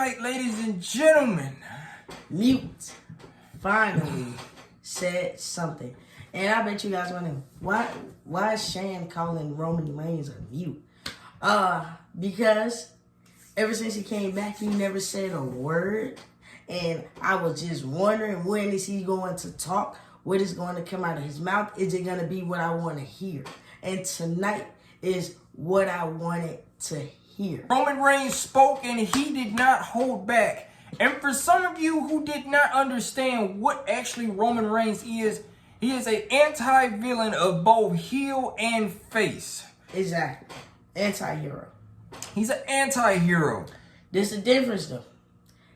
tonight, ladies and gentlemen. Mute finally said something. And I bet you guys wondering, why is Shane calling Roman Reigns a mute? Because ever since he came back, he never said a word. And I was just wondering, when is he going to talk? What is going to come out of his mouth? Is it going to be what I want to hear? And tonight is what I wanted to hear. Roman Reigns spoke and he did not hold back. And for some of you who did not understand what actually Roman Reigns is, he is an anti-villain of both heel and face. Exactly. Anti-hero. He's an anti-hero. There's a difference though.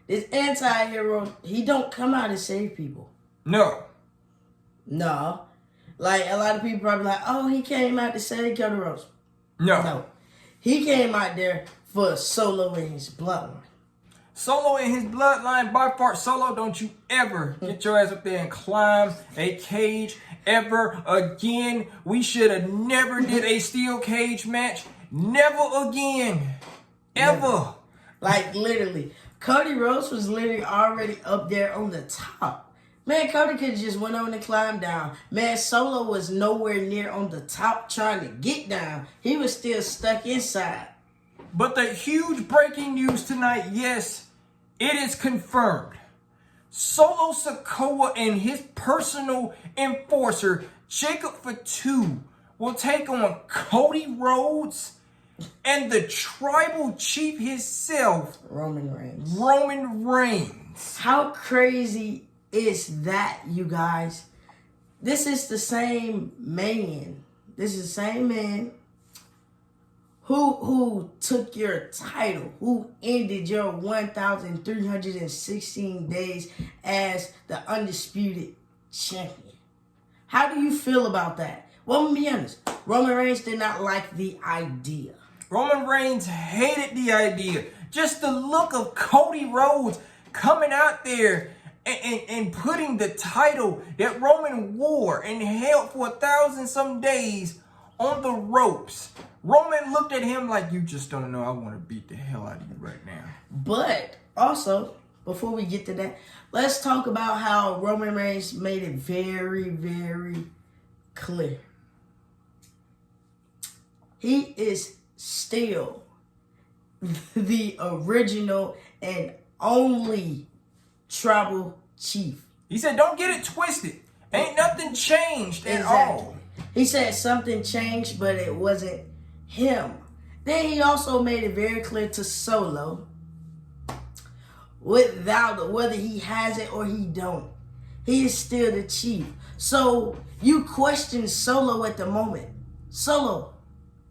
This anti-hero, he don't come out and save people. No. No. Like, a lot of people probably like, oh, he came out to save Cody Rhodes. No. He came out there for Solo and his bloodline. Solo and his bloodline, by far. Solo, don't you ever get your ass up there and climb a cage ever again. We should have never did a steel cage match. Never again. Ever. Never. Like, literally. Cody Rhodes was literally already up there on the top. Man, Cody could have just went on and climbed down. Man, Solo was nowhere near on the top trying to get down. He was still stuck inside. But the huge breaking news tonight, yes, it is confirmed. Solo Sikoa and his personal enforcer, Jacob Fatu, will take on Cody Rhodes and the tribal chief himself, Roman Reigns. Roman Reigns. How crazy is that, you guys? This is the same man. This is the same man who took your title, who ended your 1,316 days as the undisputed champion. How do you feel about that? Well, let me be honest. Roman Reigns did not like the idea. Roman Reigns hated the idea. Just the look of Cody Rhodes coming out there and putting the title that Roman wore and held for 1,000 some days on the ropes. Roman looked at him like, you just don't know, I want to beat the hell out of you right now. But also, before we get to that, let's talk about how Roman Reigns made it very, very clear. He is still the original and only tribal chief. He said, don't get it twisted. Ain't nothing changed at all. He said something changed, but it wasn't him. Then he also made it very clear to Solo, whether he has it or he don't, he is still the chief. So you question Solo at the moment. Solo,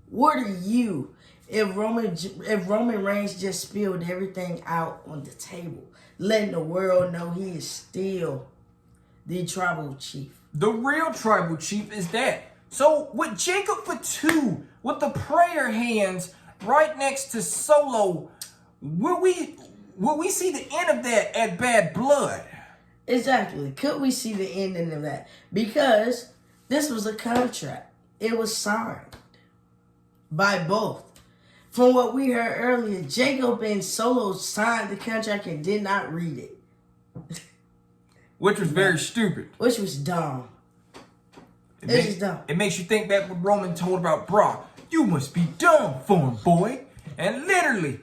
what are you if Roman Reigns just spilled everything out on the table, letting the world know he is still the tribal chief? The real tribal chief is that. So with Jacob Fatu, with the prayer hands right next to Solo, will we see the end of that at Badblood? Exactly. Could we see the ending of that? Because this was a contract. It was signed by both. From what we heard earlier, Jacob and Solo signed the contract and did not read it. Which was very stupid. Which was dumb. It was dumb. It makes you think back what Roman told about Brock. You must be dumb for him, boy. And literally,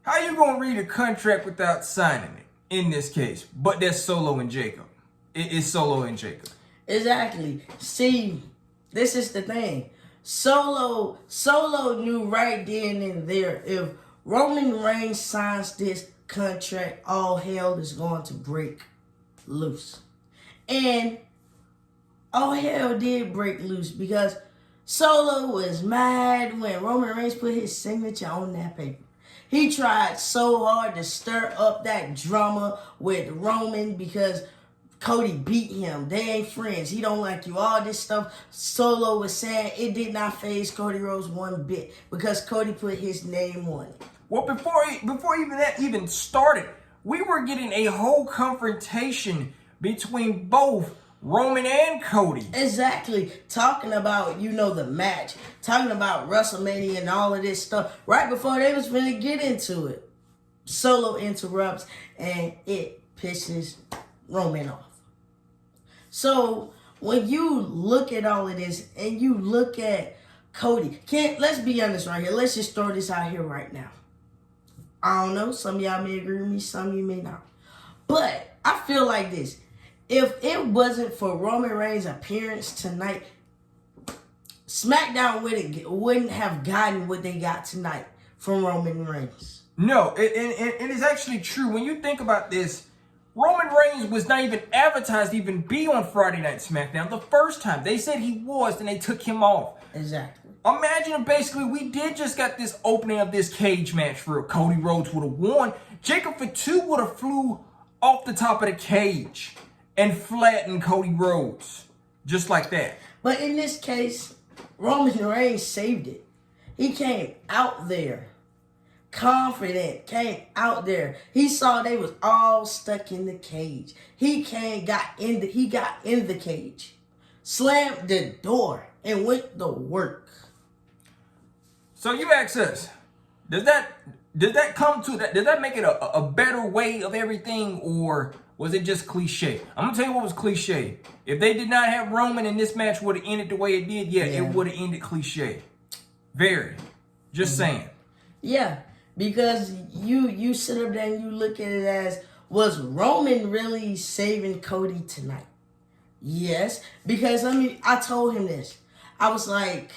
how you gonna read a contract without signing it? In this case, but that's Solo and Jacob. It is Solo and Jacob. Exactly. See, this is the thing. Solo knew right then and there, if Roman Reigns signs this contract, all hell is going to break loose. And all hell did break loose because Solo was mad when Roman Reigns put his signature on that paper. He tried so hard to stir up that drama with Roman because Cody beat him. They ain't friends. He don't like you. All this stuff Solo was saying, it did not faze Cody Rhodes one bit because Cody put his name on it. Well, before even that even started, we were getting a whole confrontation between both Roman and Cody. Exactly. Talking about, the match. Talking about WrestleMania and all of this stuff. Right before they was finna get into it. Solo interrupts, and it pisses Roman off. So when you look at all of this and you look at Cody, let's be honest right here. Let's just throw this out here right now. I don't know. Some of y'all may agree with me. Some of you may not. But I feel like this. If it wasn't for Roman Reigns' appearance tonight, SmackDown wouldn't have gotten what they got tonight from Roman Reigns. No, it is actually true. When you think about this, Roman Reigns was not even advertised to even be on Friday Night SmackDown the first time. They said he was, and they took him off. Exactly. Imagine basically we did just got this opening of this cage match for Cody Rhodes would have won. Jacob Fatu would have flew off the top of the cage and flattened Cody Rhodes. Just like that. But in this case, Roman Reigns saved it. He came out there confident, came out there. He saw they was all stuck in the cage. He got in the cage, slammed the door, and went to work. So you ask us, does that make it a better way of everything, or was it just cliche? I'm gonna tell you what was cliche. If they did not have Roman and this match would have ended the way it did, it would have ended cliche. Very. Just saying. Yeah, because you sit up there and you look at it as, was Roman really saving Cody tonight? Yes, because I told him this. I was like,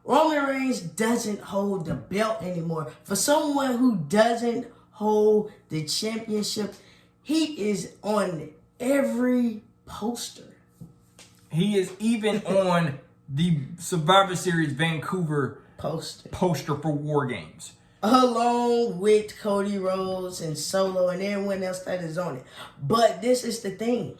Roman Reigns doesn't hold the belt anymore. For someone who doesn't hold the championship, he is on every poster. He is even on the Survivor Series Vancouver poster for War Games. Along with Cody Rhodes and Solo and everyone else that is on it. But this is the thing.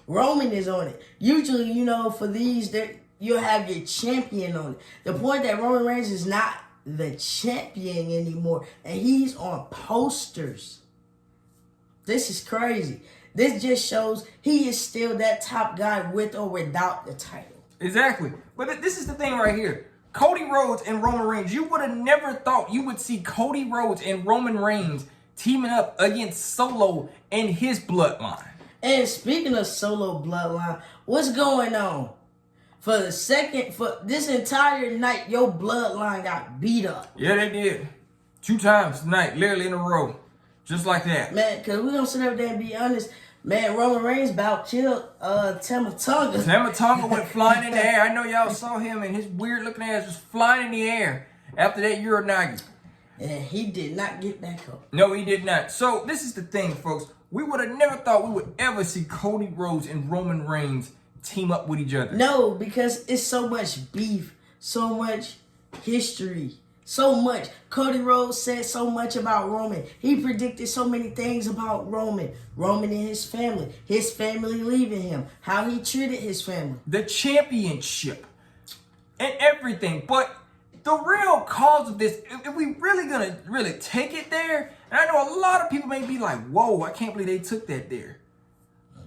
Roman is on it. Usually, for these, you'll have your champion on it. The point that Roman Reigns is not the champion anymore, and he's on posters. This is crazy. This just shows he is still that top guy with or without the title. Exactly. But this is the thing right here. Cody Rhodes and Roman Reigns, you would have never thought you would see Cody Rhodes and Roman Reigns teaming up against Solo and his bloodline. And speaking of Solo bloodline, what's going on? For this entire night, your bloodline got beat up. Yeah, they did. 2 times tonight, literally in a row. Just like that. Man, because we're going to sit up there and be honest. Man, Roman Reigns about killed Tama Tonga. Tama Tonga went flying in the air. I know y'all saw him, and his weird looking ass was flying in the air after that Uranagi. And he did not get back up. No, he did not. So this is the thing, folks. We would have never thought we would ever see Cody Rhodes and Roman Reigns team up with each other. No, because it's so much beef, so much history, so much. Cody Rhodes said so much about Roman. He predicted so many things about Roman. Roman and his family leaving him, how he treated his family. The championship and everything. But the real cause of this, if we really gonna take it there, and I know a lot of people may be like, whoa, I can't believe they took that there.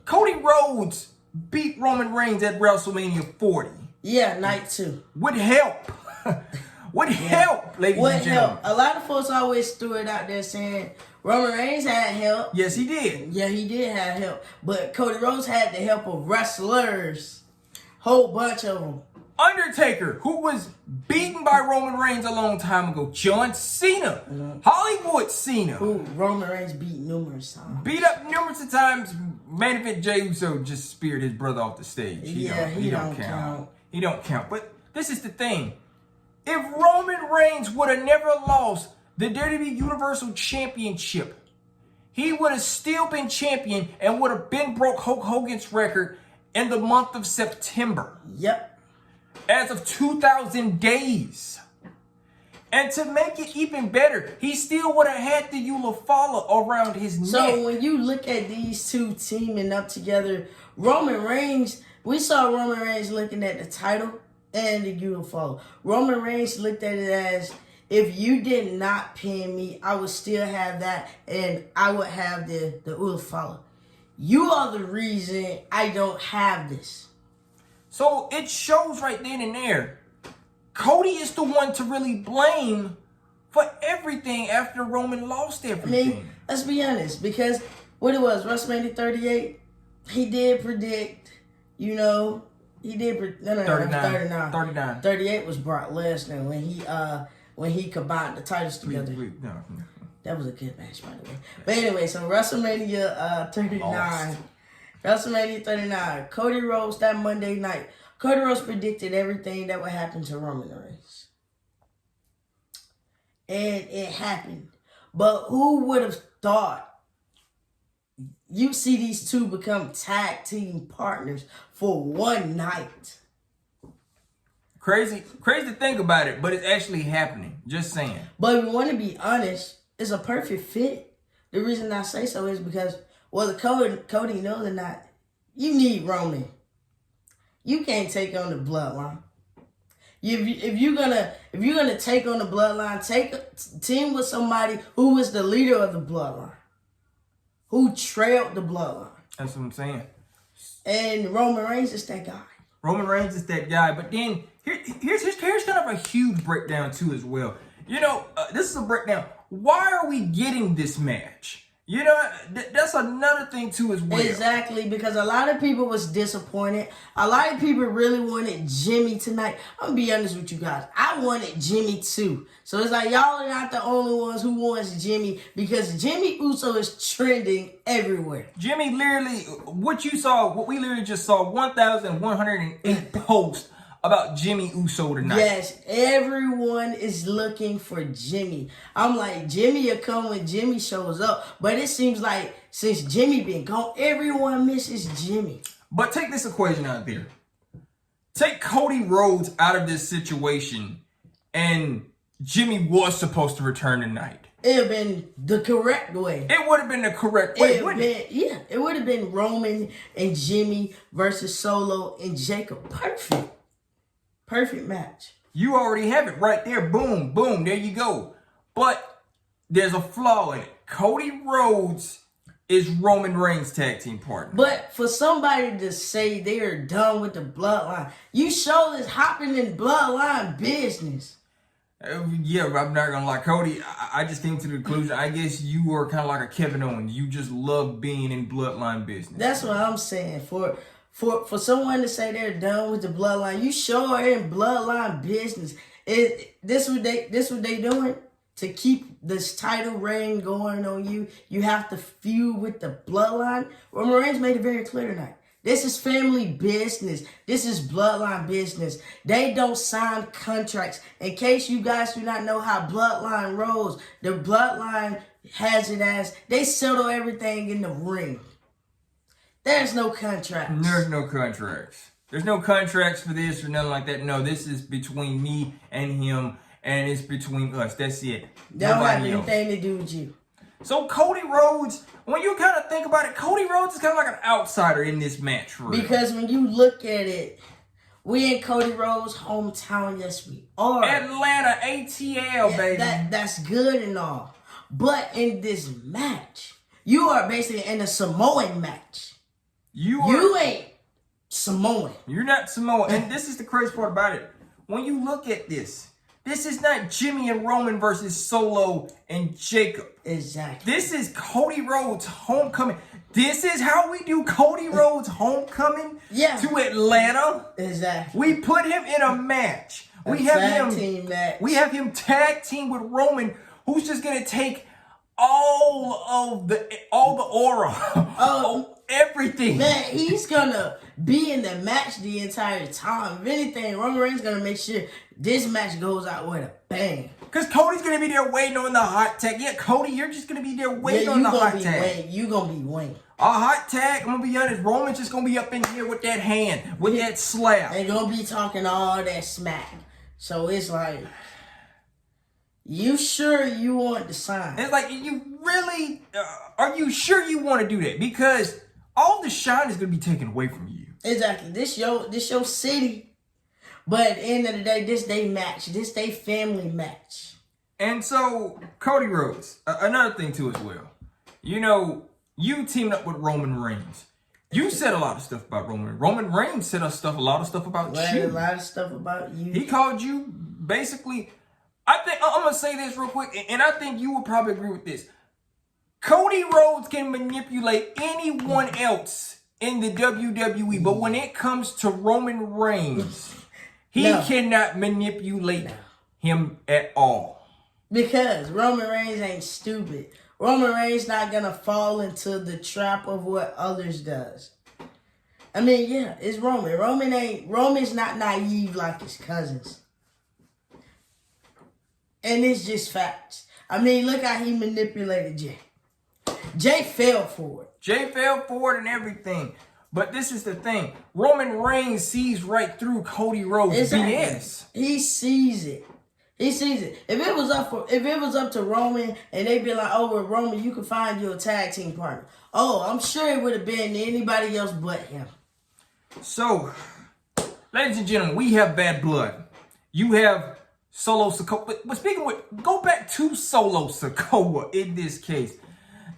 Cody Rhodes beat Roman Reigns at WrestleMania 40. Yeah, night 2. With help. With help, ladies and gentlemen. A lot of folks always threw it out there saying Roman Reigns had help. Yes, he did. Yeah, he did have help. But Cody Rhodes had the help of wrestlers. Whole bunch of them. Undertaker, who was beaten by Roman Reigns a long time ago. John Cena. Hollywood Cena. Who Roman Reigns beat numerous times. Beat up numerous times. Main event Jey Uso just speared his brother off the stage. He don't count. He don't count. But this is the thing. If Roman Reigns would have never lost the WWE Universal Championship, he would have still been champion and would have been broke Hulk Hogan's record in the month of September. Yep. As of 2,000 days. And to make it even better, he still would have had the Eulafala around his neck. So when you look at these two teaming up together, Roman Reigns, we saw Roman Reigns looking at the title and the Eulafala. Roman Reigns looked at it as, if you did not pin me, I would still have that, and I would have the Eulafala. You are the reason I don't have this. So it shows right then and there, Cody is the one to really blame for everything after Roman lost everything. I mean, let's be honest, because what it was, WrestleMania 38, he did predict, you know, he did, no, 39. 38 was Brock Lesnar when he combined the titles together. No. That was a good match, by the way. But anyway, so WrestleMania 39. WrestleMania 39. Cody Rhodes that Monday night. Cody Rhodes predicted everything that would happen to Roman Reigns. And it happened. But who would have thought you see these two become tag team partners for one night? Crazy to think about it, but it's actually happening. Just saying. But if we want to be honest, it's a perfect fit. The reason I say so is because whether Cody knows or not, you need Roman. You can't take on the bloodline. If you're gonna take on the bloodline, team with somebody who is the leader of the bloodline, who trailed the bloodline. That's what I'm saying. And Roman Reigns is that guy. Roman Reigns is that guy. But then here's kind of a huge breakdown too as well. You know, this is a breakdown. Why are we getting this match? You know, that's another thing too as well. Exactly, because a lot of people was disappointed. A lot of people really wanted Jimmy tonight. I'm going to be honest with you guys. I wanted Jimmy too. So it's like y'all are not the only ones who wants Jimmy, because Jimmy Uso is trending everywhere. Jimmy literally, what we literally just saw, 1,108 posts about Jimmy Uso tonight. Yes, everyone is looking for Jimmy. I'm like, Jimmy will come when Jimmy shows up. But it seems like since Jimmy been gone, everyone misses Jimmy. But take this equation out there. Take Cody Rhodes out of this situation, and Jimmy was supposed to return tonight. It would have been the correct way. It would have been the correct way, wouldn't it? Yeah, it would have been Roman and Jimmy versus Solo and Jacob. Perfect match. You already have it right there. Boom, boom. There you go. But there's a flaw in it. Cody Rhodes is Roman Reigns' tag team partner. But for somebody to say they're done with the bloodline, you show this hopping in bloodline business. Yeah, I'm not gonna lie, Cody. I just came to the conclusion. I guess you were kind of like a Kevin Owens. You just love being in bloodline business. That's what I'm saying. For someone to say they're done with the bloodline, you sure are in bloodline business. This what they doing to keep this title reign going on you. You have to feud with the bloodline. Roman Reigns made it very clear tonight. This is family business. This is bloodline business. They don't sign contracts. In case you guys do not know how bloodline rolls, the bloodline has it as they settle everything in the ring. There's no contracts. There's no contracts. There's no contracts for this or nothing like that. No, this is between me and him, and it's between us. That's it. They don't have anything to do with you. So Cody Rhodes, when you kind of think about it, Cody Rhodes is kind of like an outsider in this match, for real. Because when you look at it, we in Cody Rhodes' hometown, yes we are. Atlanta, ATL, baby. That's good and all. But in this match, you are basically in a Samoan match. You ain't Samoan. You're not Samoan. And this is the crazy part about it. When you look at this is not Jimmy and Roman versus Solo and Jacob. Exactly. This is Cody Rhodes' homecoming. This is how we do Cody Rhodes' homecoming to Atlanta. Exactly. We put him in a match. We have him tag team with Roman, who's just gonna take all the aura, everything. Man, he's gonna be in the match the entire time. If anything, Roman Reigns gonna make sure this match goes out with a bang. Because Cody's gonna be there waiting on the hot tag. Yeah, Cody, you're just gonna be there waiting on the hot tag. You gonna be waiting. A hot tag, I'm gonna be honest, Roman's just gonna be up in here with that hand, with that slap. They gonna be talking all that smack. So it's like, you sure you want to sign? It's like, you really, are you sure you want to do that? Because all the shine is gonna be taken away from you. Exactly. This your city. But at the end of the day, this they match. This they family match. And so, Cody Rhodes, another thing too as well. You know, you teamed up with Roman Reigns. You said a lot of stuff about Roman. Roman Reigns said a lot of stuff about you. A lot of stuff about you. He called you basically, I think I'm gonna say this real quick, and I think you would probably agree with this. Cody Rhodes can manipulate anyone else in the WWE, but when it comes to Roman Reigns, he cannot manipulate him at all. Because Roman Reigns ain't stupid. Roman Reigns not gonna fall into the trap of what others does. I mean, yeah, it's Roman. Roman's not naive like his cousins. And it's just facts. I mean, look how he manipulated Jay. Jay fell for it. Jay fell for it and everything. But this is the thing. Roman Reigns sees right through Cody Rhodes' BS. He sees it. He sees it. If it was up to Roman and they'd be like, oh, well, Roman, you can find your tag team partner. Oh, I'm sure it would have been anybody else but him. So, ladies and gentlemen, we have Badblood. You have Solo Sikoa. But speaking with, go back to Solo Sikoa in this case.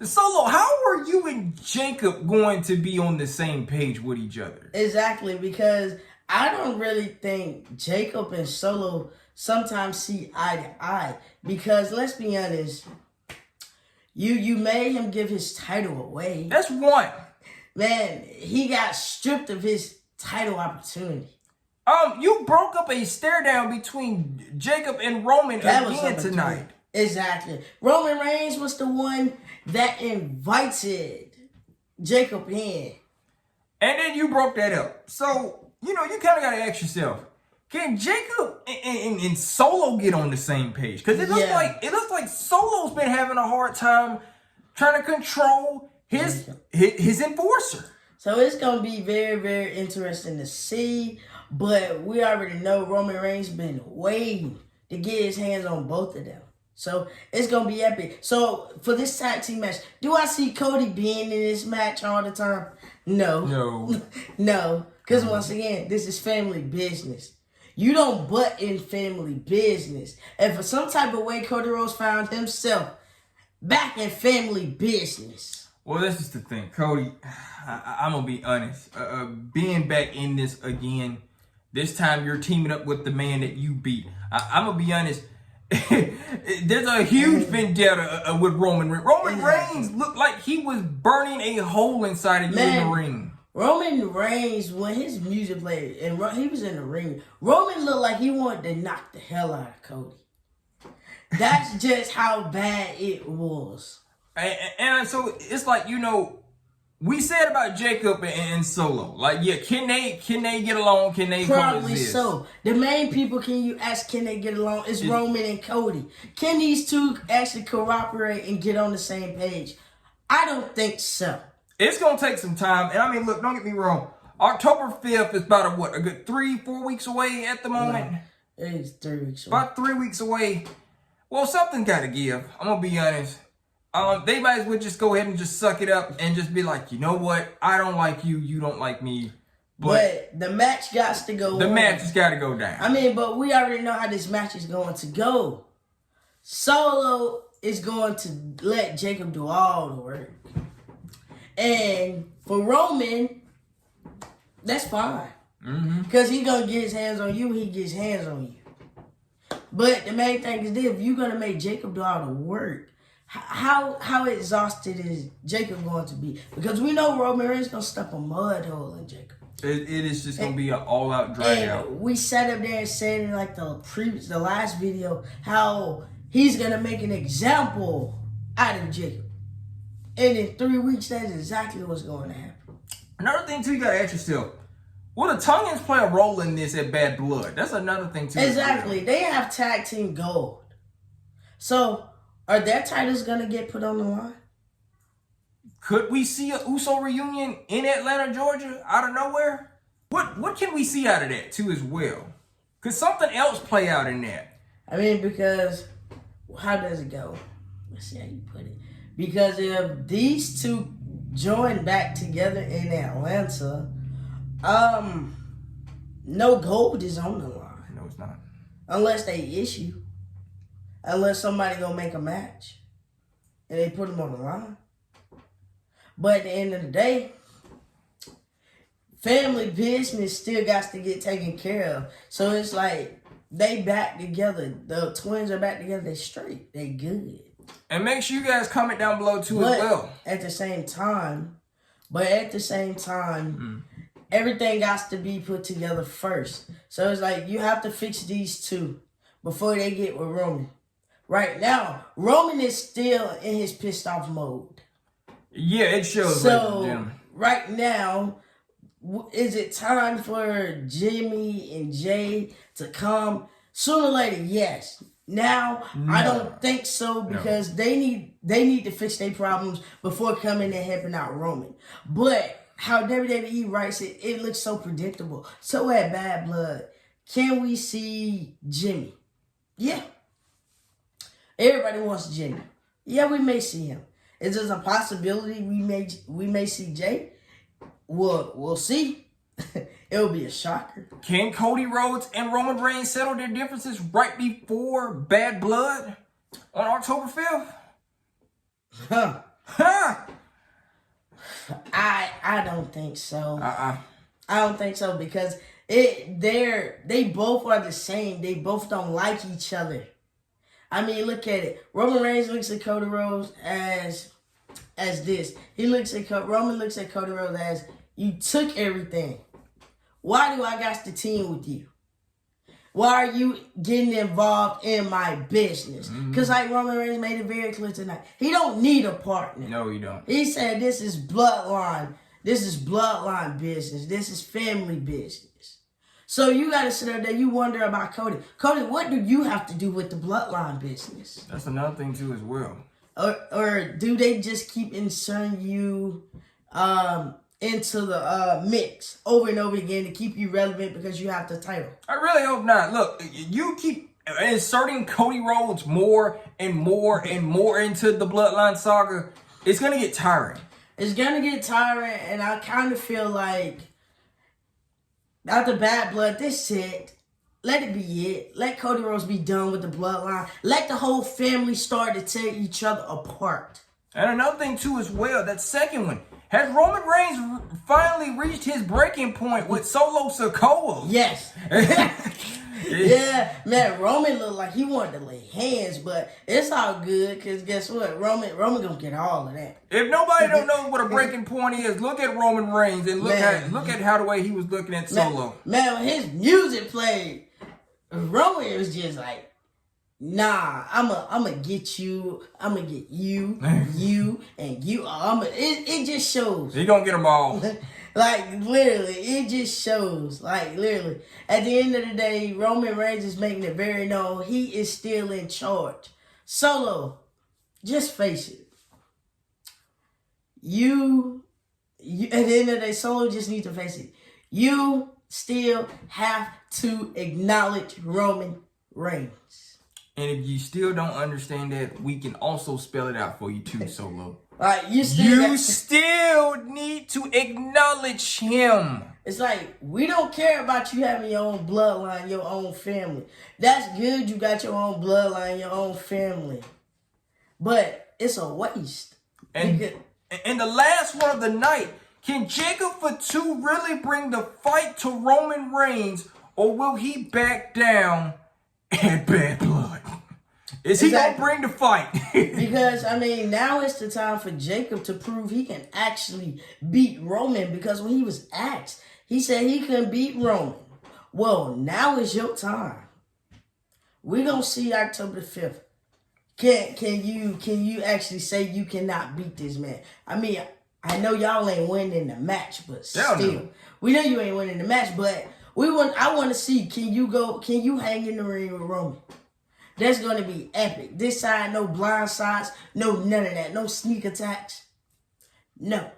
Solo, how are you and Jacob going to be on the same page with each other? Exactly, because I don't really think Jacob and Solo sometimes see eye to eye. Because let's be honest, you made him give his title away. That's one. Man, he got stripped of his title opportunity. You broke up a stare down between Jacob and Roman again tonight. Exactly. Roman Reigns was the one that invited Jacob in. And then you broke that up. So, you kind of got to ask yourself, can Jacob and Solo get on the same page? Because it looks like Solo's been having a hard time trying to control his enforcer. So it's going to be very, very interesting to see. But we already know Roman Reigns been waiting to get his hands on both of them. So it's going to be epic. So for this tag team match, do I see Cody being in this match all the time? No. No. Because once again, this is family business. You don't butt in family business. And for some type of way, Cody Rhodes found himself back in family business. Well, that's just the thing. Cody, I'm going to be honest. Being back in this again, this time you're teaming up with the man that you beat. I'm going to be honest. There's a huge vendetta with Roman Reigns. Roman Reigns looked like he was burning a hole inside of you in the ring. Roman Reigns, when his music played and he was in the ring, Roman looked like he wanted to knock the hell out of Cody. That's just how bad it was. And so it's like, we said about Jacob and Solo. Like, yeah, can they get along? Can they Probably coexist? so. The main people can they get along is Roman and Cody. Can these two actually cooperate and get on the same page? I don't think so. It's going to take some time. And I mean, look, don't get me wrong. October 5th is about a good 3-4 weeks away at the moment? No, it is 3 weeks away. About 3 weeks away. Well, something got to give. I'm going to be honest. They might as well just go ahead and just suck it up and just be like, you know what? I don't like you. You don't like me. But the match got to go The match has got to go down. I mean, but we already know how this match is going to go. Solo is going to let Jacob do all the work. And for Roman, that's fine. Because he's going to get his hands on you, he gets his hands on you. But the main thing is this, if you're going to make Jacob do all the work, how exhausted is Jacob going to be? Because we know Roman Reigns going to stuff a mud hole in Jacob. It is just going to be an all-out drag out. We sat up there and said in like the last video how he's going to make an example out of Jacob. And in 3 weeks, that's exactly what's going to happen. Another thing, too, you got to ask yourself, will the Tongans play a role in this at Badblood? That's another thing, too. Exactly. They have tag team gold. So, are their titles going to get put on the line? Could we see a Uso reunion in Atlanta, Georgia, out of nowhere? What can we see out of that, too, as well? Could something else play out in that? I mean, because, how does it go? Let's see how you put it. Because if these two join back together in Atlanta, no gold is on the line. No, it's not. Unless they issue. Unless somebody gonna make a match. And they put them on the line. But at the end of the day, family business still got to get taken care of. So it's like, they back together. The twins are back together. They straight. They good. And make sure you guys comment down below too as well. At the same time, everything got to be put together first. So it's like you have to fix these two before they get with Roman. Right now, Roman is still in his pissed off mode. Yeah, it shows. So right now, is it time for Jimmy and Jay to come sooner or later? Yes. Now, no. I don't think so because they need to fix their problems before coming and helping out Roman. But how WWE writes it, it looks so predictable. So at Badblood, can we see Jimmy? Yeah. Everybody wants Jimmy. Yeah, we may see him. Is there a possibility we may see Jay? We'll see. It'll be a shocker. Can Cody Rhodes and Roman Reigns settle their differences right before Badblood on October 5th? I don't think so. I don't think so because they both are the same. They both don't like each other. I mean, look at it. Roman Reigns looks at Cody Rhodes as this. Roman looks at Cody Rhodes as, you took everything. Why do I got to team with you? Why are you getting involved in my business? Because like Roman Reigns made it very clear tonight, he don't need a partner. No, he don't. He said this is bloodline. This is bloodline business. This is family business. So you got to sit there and you wonder about Cody. Cody, what do you have to do with the bloodline business? That's another thing too as well. Or do they just keep inserting you into the mix over and over again to keep you relevant because you have the title? I really hope not. Look, you keep inserting Cody Rhodes more and more and more into the Bloodline saga. It's going to get tiring. It's going to get tiring, and I kind of feel like after Badblood, this it. Let it be it. Let Cody Rhodes be done with the Bloodline. Let the whole family start to tear each other apart. And another thing too as well, that second one. Has Roman Reigns finally reached his breaking point with Solo Sikoa? Yes. Yeah, man, Roman looked like he wanted to lay hands, but it's all good because guess what? Roman gonna get all of that. If nobody don't know what a breaking point is, look at Roman Reigns and look at how the way he was looking at Solo. Man, when his music played, Roman was just like, nah, I'ma get you. I'ma get you, you, and you. It just shows. He gonna get them all. Like, literally, it just shows. Like, literally. At the end of the day, Roman Reigns is making it very known he is still in charge. Solo, just face it. You at the end of the day, Solo just needs to face it. You still have to acknowledge Roman Reigns. And if you still don't understand that, we can also spell it out for you too, Solo. Like, you still need to acknowledge him. It's like, we don't care about you having your own bloodline, your own family. That's good, you got your own bloodline, your own family. But it's a waste. And the last one of the night, can Jacob Fatu really bring the fight to Roman Reigns, or will he back down at Badblood? Is he going to bring the fight? Because, I mean, now it's the time for Jacob to prove he can actually beat Roman. Because when he was asked, he said he couldn't beat Roman. Well, now is your time. We're going to see October the 5th. Can you actually say you cannot beat this man? I mean, I know y'all ain't winning the match, but still. We know you ain't winning the match, but I want to see, can you hang in the ring with Roman? That's going to be epic. This side, no blind sides, no none of that. No sneak attacks. No.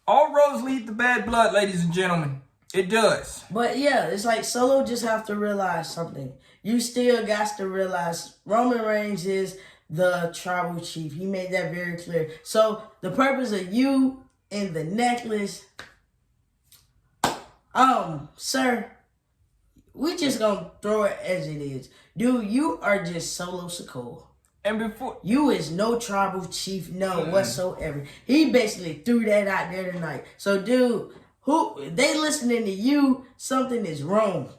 All roads lead to Badblood, ladies and gentlemen. It does. But yeah, it's like Solo just have to realize something. You still got to realize Roman Reigns is the tribal chief. He made that very clear. So the purpose of you and the necklace, sir, we just gonna throw it as it is. Dude, you are just Solo Sikoa. And before you is no tribal chief, whatsoever. He basically threw that out there tonight. So, dude, who they listening to you? Something is wrong.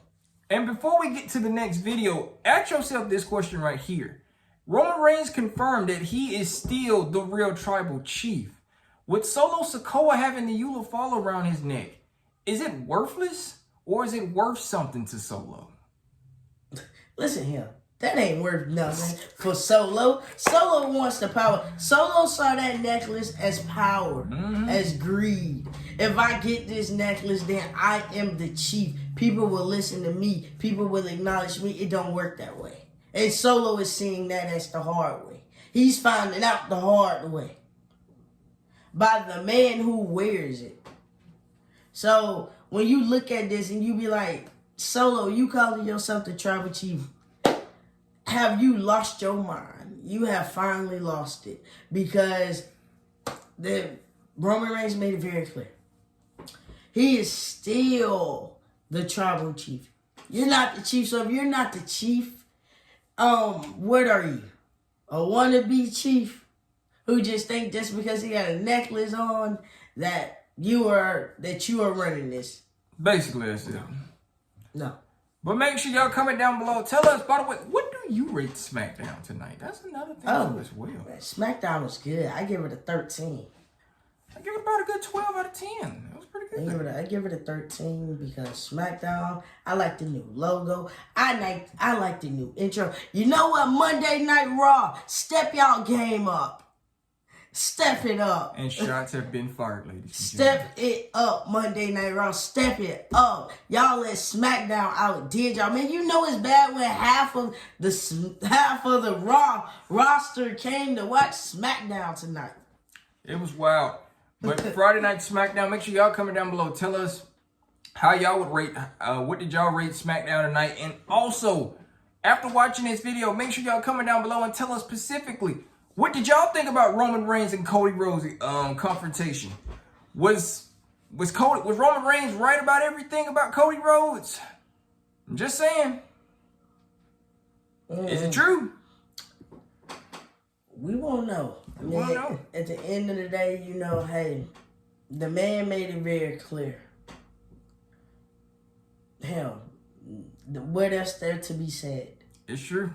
And before we get to the next video, ask yourself this question right here. Roman Reigns confirmed that he is still the real tribal chief. With Solo Sikoa having the Eula fall around his neck, is it worthless or is it worth something to Solo? Listen here, that ain't worth nothing for Solo. Solo wants the power. Solo saw that necklace as power, as greed. If I get this necklace, then I am the chief. People will listen to me. People will acknowledge me. It don't work that way. And Solo is seeing that as the hard way. He's finding out the hard way by the man who wears it. So when you look at this and you be like, Solo, you calling yourself the tribal chief, have you lost your mind? You have finally lost it, because the Roman Reigns made it very clear. He is still the tribal chief. You're not the chief, so if you're not the chief, what are you? A wannabe chief who just think just because he got a necklace on that you are running this? Basically, that's it. No. But make sure y'all comment down below. Tell us, by the way, what do you rate SmackDown tonight? That's another thing as well. SmackDown was good. I give it a 13. I give it about a good 12 out of 10. It was pretty good. I give it a 13 because SmackDown, I like the new logo. I like the new intro. You know what? Monday Night Raw, step y'all game up. Step it up. And shots have been fired, ladies. Step it up, Monday Night Raw. Step it up. Y'all let SmackDown outdid y'all. Man, you know it's bad when half of the Raw roster came to watch SmackDown tonight. It was wild. But Friday Night SmackDown, make sure y'all comment down below. Tell us how y'all would rate, what did y'all rate SmackDown tonight? And also, after watching this video, make sure y'all comment down below and tell us specifically, what did y'all think about Roman Reigns and Cody Rhodes confrontation? Was Roman Reigns right about everything about Cody Rhodes? I'm just saying. Is it true? We won't know. We won't know. At the end of the day, you know, hey, the man made it very clear. Hell, what else there to be said? It's true.